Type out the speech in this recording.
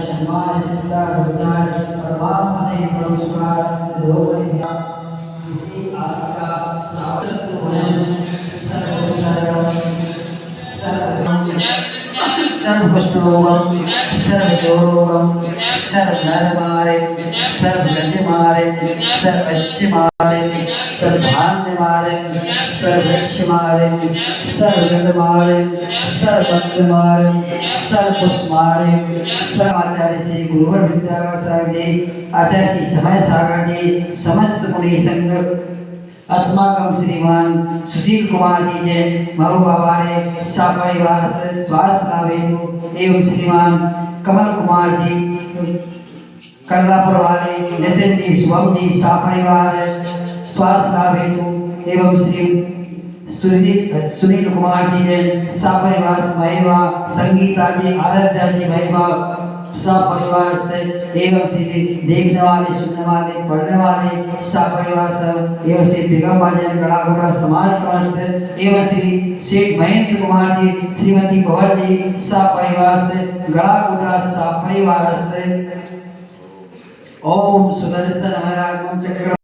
शर्मा चिंता रुद्राय परमात्मा ने परमेश्वर लोक इसी आत्मा का साक्षात सर्व सर्व कुष्ठरोगम सर्व जोरोगम सर्व नर मारे सर्व गज मारे सर्व अश्व मारे सर्व धान्य मारे सर्व वृक्ष मारे सर्व गंध मारे सर्व भक्त मारे सर्व पुष्प मारे सर्व आचार्य श्री गुरुवर विद्यागर सागर जी आचार्य श्री समय सागर जी समस्त मुनि संघ अस्माकं श्रीमान सुशील कुमार जी जय मारो बाबारे सा परिवार से स्वास्थ्य लाभ हेतु एवं श्रीमान कमल कुमार जी कल्लापुर वाले नितिन जी शुभम जी सा परिवार स्वास्थ्य लाभ हेतु एवं श्री सुनील कुमार जी जय सा परिवार महिमा संगीता जी आराध्या जी महिमा सब परिवार से एवं श्री देखने वाले सुनने वाले पढ़ने वाले सब परिवार सब एवं श्री दिगंबर जैन गढ़ागुड़ा समाज समस्त एवं श्री शेख महेंद्र कुमार जी श्रीमती पवन जी सब परिवार से गढ़ागुड़ा सब परिवार से ओम सुदर्शन महाराज चक्र